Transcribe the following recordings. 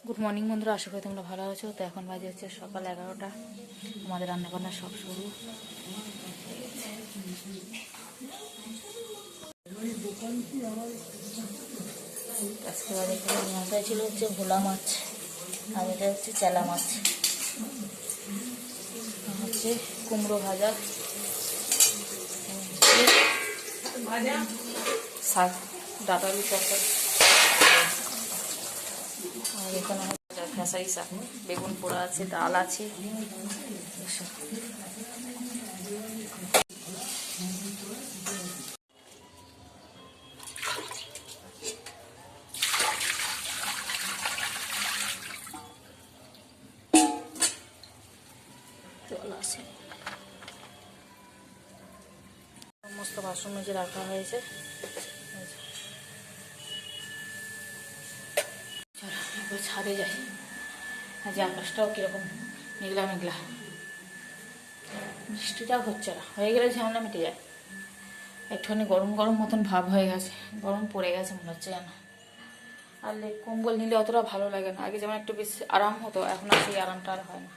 Good morning বন্ধুরা, আশা করি তোমরা ভালো আছো। তো এখন বাজে হচ্ছে সকাল 11টা। আমাদের রান্নাবান্না সব শুরু। আজকে বাজে মাথায় ছিল হচ্ছে ভোলা মাছ, আর এটা হচ্ছে চেলা মাছ, হচ্ছে কুমড়ো ভাজা, শাক, ডাটালি তরকারি, আর এখানে খেসারি শাক, বেগুন পোড়া আছে, ডাল আছে। সমস্ত বাসন মেজে রাখা হয়েছে। এবার ছাদে যাই। আজ আকাশটাও কিরকম মেঘলা মেঘলা, বৃষ্টিটাও হচ্ছে না, হয়ে গেলে ঝামেলা মিটে যায়। একটুখানি গরম গরম মতন ভাব হয়ে গেছে, গরম পড়ে গেছে মনে হচ্ছে যেন। আর কম্বল নিলে অতটা ভালো লাগে না। আগে যেমন একটু বেশ আরাম হতো, এখন আর সেই আরামটা আর হয় না।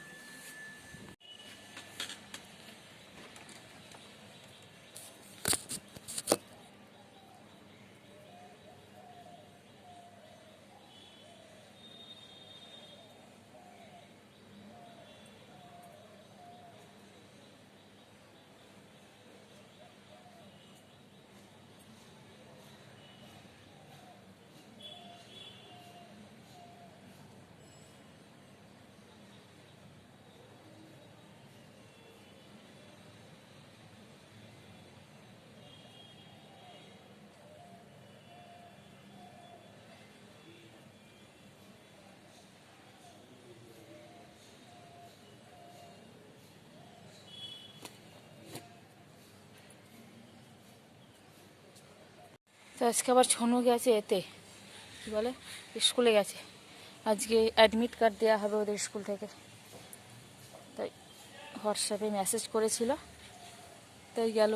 তো আজকে আবার ছনু গেছে এতে, কী বলে, স্কুলে গেছে। আজকে অ্যাডমিট কার্ড দেওয়া হবে ওদের স্কুল থেকে। তাই হোয়াটসঅ্যাপে মেসেজ করেছিল, তাই গেল।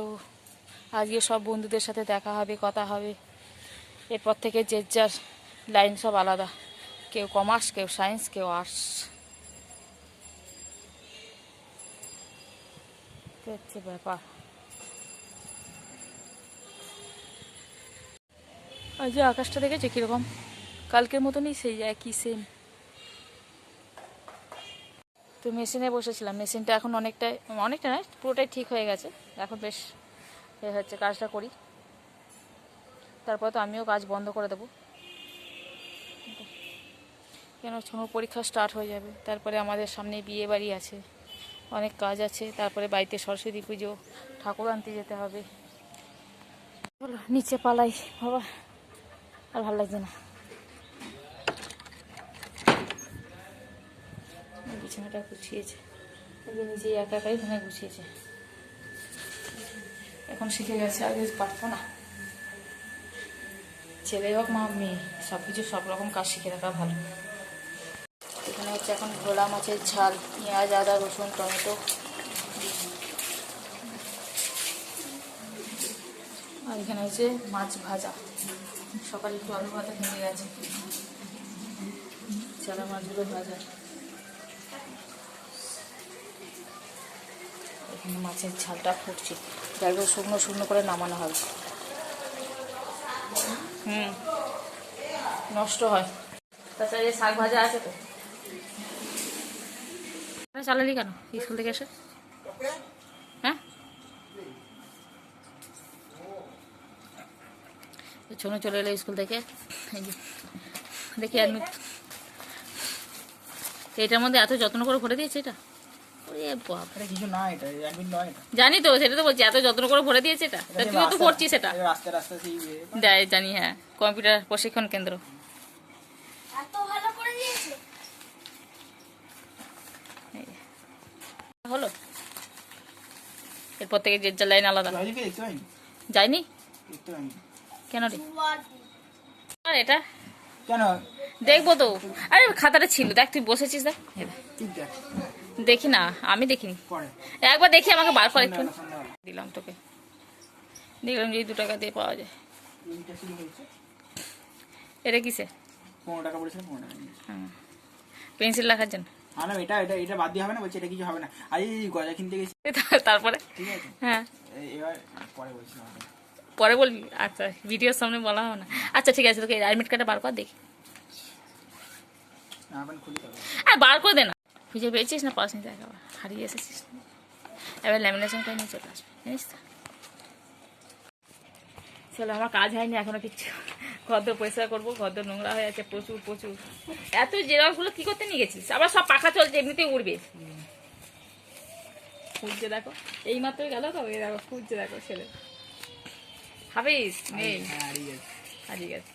আজকে সব বন্ধুদের সাথে দেখা হবে, কথা হবে। এরপর থেকে যে যার লাইন সব আলাদা, কেউ কমার্স, কেউ সায়েন্স, কেউ আর্টস, হচ্ছে ব্যাপার। আজ যে আকাশটা দেখেছে কীরকম, কালকের মতনই সেই একই সেম। তো মেশিনে বসেছিলাম, মেশিনটা এখন অনেকটা নয়, পুরোটাই ঠিক হয়ে গেছে। এখন বেশ হচ্ছে, কাজটা করি, তারপর তো আমিও কাজ বন্ধ করে দেবো। কেন, ছনুর পরীক্ষা স্টার্ট হয়ে যাবে, তারপরে আমাদের সামনে বিয়ে বাড়ি আছে, অনেক কাজ আছে, তারপরে বাড়িতে সরস্বতী পুজো, ঠাকুর আনতে যেতে হবে। বলো নিচে পালাই বাবা, আর ভালো লাগছে না। বিছানাটা গুছিয়েছে, নিজেই একা একাই মনে গুছিয়েছে। এখন শিখে গেছে, আগে পারতো না। ছেলে হোক মা মেয়ে, সব কিছু সব রকম কাজ শিখে রাখা ভালো। এখানে হচ্ছে এখন ভোলা মাছের ঝাল, পেঁয়াজ, আদা, রসুন, টমেটো। আর এখানে হচ্ছে মাছ ভাজা, সকালে একটু আলু ভাজা ভেঙে গেছে, চালা মাছগুলো ভাজা। এখানে মাছের ঝালটা ফুটছে, একদম শুকনো শুকনো করে নামানো হবে। নষ্ট হয়। তাছাড়া এই শাক ভাজা আছে তো। চালালি কেন স্কুল থেকে এসে? হ্যাঁ, ছোনো চলে এলো স্কুল থেকে। দেখি অ্যাডমিট, এটার মধ্যে এত যত্ন করে ভরে দিয়েছে এটা। কিছু না, এটা অ্যাডমিট নয়। জানি তো, সেটা তো বলছি, এত যত্ন করে ভরে দিয়েছে এটা। তুইও তো পড়ছিস এটা। রাস্তা রাস্তা দেয় জানি, হ্যাঁ, কম্পিউটার প্রশিক্ষণ কেন্দ্র। হলো, এরপর থেকে যে যার লাইন আলাদা। যায়নি কেন রে? আর এটা কেন দেখবো তো। আরে খাতাটা ছিল, দেখ তুই বসেছিস, দেখ। দেখি না, আমি দেখিনি, একবার দেখি, আমাকে বার করে একটু দিলাম তোকে। দেখলাম যে 2 টাকা দিয়ে পাওয়া যায়। এটা কিসে? 15 টাকা পড়েছিল, 15 টাকা। হ্যাঁ, পেন্সিল রাখার জন্য। না এটা এটা এটা বাদ দিয়ে হবে না, বলছি এটা কিছু হবে না। আর এই গজা কিনতে গেছি, তারপরে ঠিক আছে হ্যাঁ এবার পরে বলছি। পরে বলবি, আচ্ছা ভিডিওর সামনে বলা হবে না। আচ্ছা ঠিক আছে, তোকে অ্যাডমিট কার্ডটা বার কর দেখি। এখন খুলি তবে। আর বার করে দে না, খুঁজে পেয়েছিস না পাস নিতে একেবারে হারিয়ে এসেছিস। এবার ল্যামিনেশন করে নিয়ে চলে আসবে, জানিস তো। চলো, আমার কাজ হয়নি এখনো কিচ্ছু। ঘর পরিষ্কার করবো, ঘর নোংরা হয়ে আছে প্রচুর প্রচুর। এত জেরক্সগুলো কি করতে নিয়ে গেছিস? আবার সব পাখা চলছে, এমনিতেই উড়বে। খুঁজছে দেখো, এই মাত্রই গেল তো, এই দেখো খুঁজছে দেখো ছেলে। হাবিস নেই, হারিয়ে গেছে।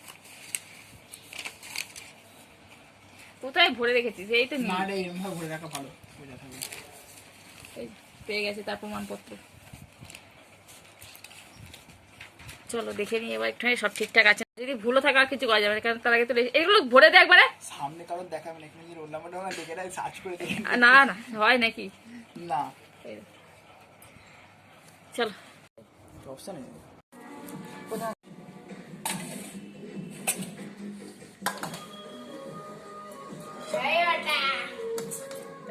কোথায় ভরে রেখেছিস? এই তো না রে, এরকম ভাবে ভরে রাখা ভালো, বোঝা থাকবে। এই পেয়ে গেছে তার প্রমাণপত্র। চলো দেখে নিই এবার একটুখানি সব ঠিকঠাক আছে। যদি ভুলও থাকে আর কিছু করা যাবে না, কারণ তার আগে তো এগুলো ভরে দে একবারে। সামনে কারণ দেখাবে না, এখানে যে রোল নাম্বারটা আমরা দেখে রাখ, সার্চ করে দেখে না না হয় নাকি? না চলো অপশন নেই।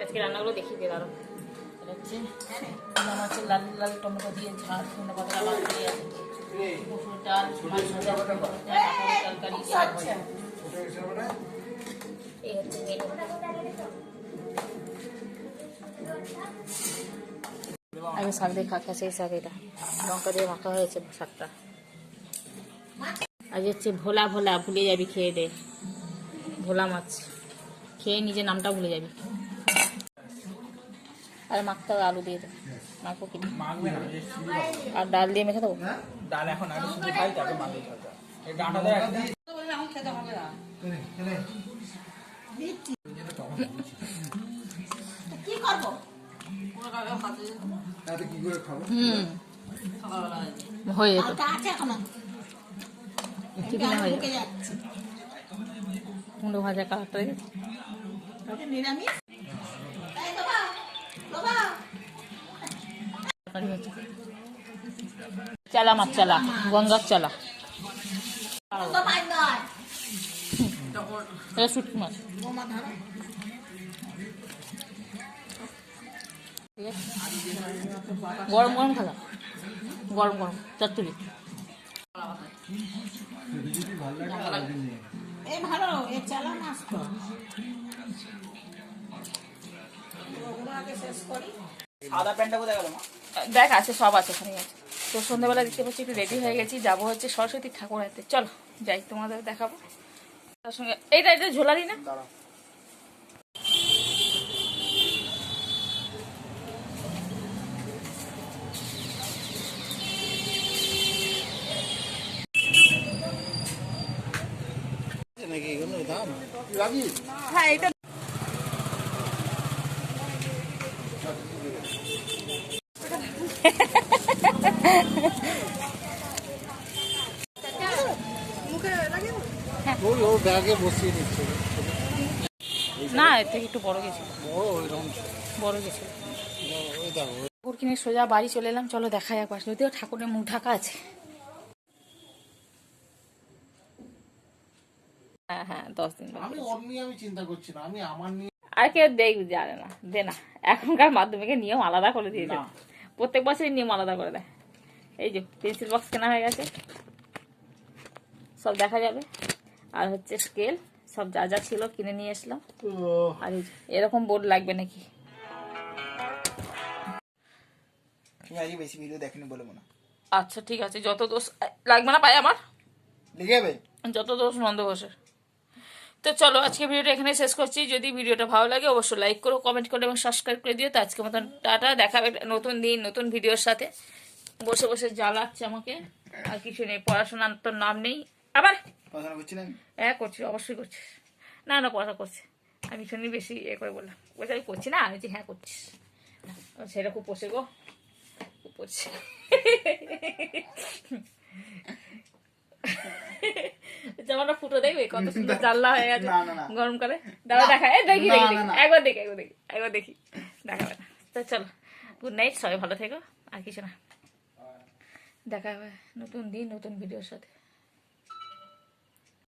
আজকে রান্নাগুলো দেখিয়ে দিয়ে দাঁড়ো। এটা হচ্ছে মাছের লাল লাল টমেটো দিয়ে ঝাল, ধনে পাতা লাল দিয়ে আছে, মুসুর ডাল, মাছ ভাজা, তরকারি, শাক ভাজা। এই হচ্ছে মেনু। আগে শাক দিয়ে খাওয়া, সেই শাক এটা লঙ্কা দিয়ে মাখা হয়েছে শাকটা। আজ হচ্ছে ভোলা ভোলা, ভুলে যাবি খেয়ে দে। ভোলা মাছ খেয়ে নিজের নামটা ভুলে যাবি। আর মাখতে হবে আলু দিয়ে, মাখবো কি মাখবে না, যে শুধু খাবো। আর ডাল দিয়ে মেখে দেবো। ডাল এখন আগে শুধু খাই, তারপর মাখবে খাওয়া। এই ডাঁটা দেয় হয়ে যেত, টিফিনে হয়ে যাবে। কুমড়ো ভাজা কালারটা দেখেছি। চালা মাছ, চালা গঙ্গার চালা, এটা শুটকি মাছ। গরম গরম খালা, গরম গরম চচ্চড়ি। সাদা প্যান্টটা কোথায় গেল মা? দেখ আছে, সব আছে ওখানে আছে। তো সন্ধ্যাবেলা দেখতে পাচ্ছি একটু রেডি হয়ে গেছি, যাবো হচ্ছে সরস্বতী ঠাকুর হাতে। চলো যাই, তোমাদের দেখাবো। তার সঙ্গে এইটা এটা ঝোলারি না, দাঁড়াও। হ্যাঁ এটা না, এর থেকে একটু বড় গেছিল, বড় গেছিল। ঠাকুর কিনে সোজা বাড়ি চলে এলাম। চলো দেখা যাক পাশে, যদিও ঠাকুরের মুখ ঢাকা আছে। হ্যাঁ হ্যাঁ 10 দিন আমি ওর নিয়ে আমি চিন্তা করছি না, আমি আমার নিয়ে। আর কেউ দেখবে জানে না, দে না। এখনকার মাধ্যমিকের নিয়ম আলাদা করে দিয়েছে, প্রত্যেক বছরই নিয়ম আলাদা করে দেয়। এই যে পেন্সিল বক্স কেনা হয়ে গেছে, সব দেখা যাবে। আর হচ্ছে স্কেল, সব যা যা ছিল কিনে নিয়ে এসলাম। আর এই যে এরকম বোর্ড লাগবে নাকি? তুমি আজকে বেশি ভিডিও দেখেনি বলে মনে হয়। আচ্ছা ঠিক আছে, যত দোষ লাগবে না পাই আমার, লিখে যাবে যত দোষ নন্দ ঘোষের। তো চলো আজকে ভিডিওটা এখানে শেষ করছি। যদি ভিডিওটা ভালো লাগে অবশ্যই লাইক করো, কমেন্ট করো এবং সাবস্ক্রাইব করে দিও। তো আজকে মতন টাটা, দেখা হবে নতুন দিন নতুন ভিডিওর সাথে। বসে বসে জ্বালাচ্ছে আমাকে, আর কিছু নেই, পড়াশোনার তো নাম নেই। আবার পড়াশোনা করছি না? হ্যাঁ করছি, অবশ্যই করছিস। না না পড়াশোনা করছি, আমি শুনি বেশি করে বললাম, বলছি আমি করছি না, আমি বলছি হ্যাঁ করছিস। সেটা খুব পোষে গো, খুব পোষে। জামাটা ফুটো দেখবে কত সুন্দর জানলা হয়ে গেছে গরম করে। দাঁড়া দেখা, দেখি দেখি একবার দেখি, একবার দেখি, একবার দেখি, দেখাবে না। তো চলো, গুড নাইট, সবাই ভালো থেকো। আর কিছু না, দেখা হবে নতুন দিন নতুন ভিডিওর সাথে।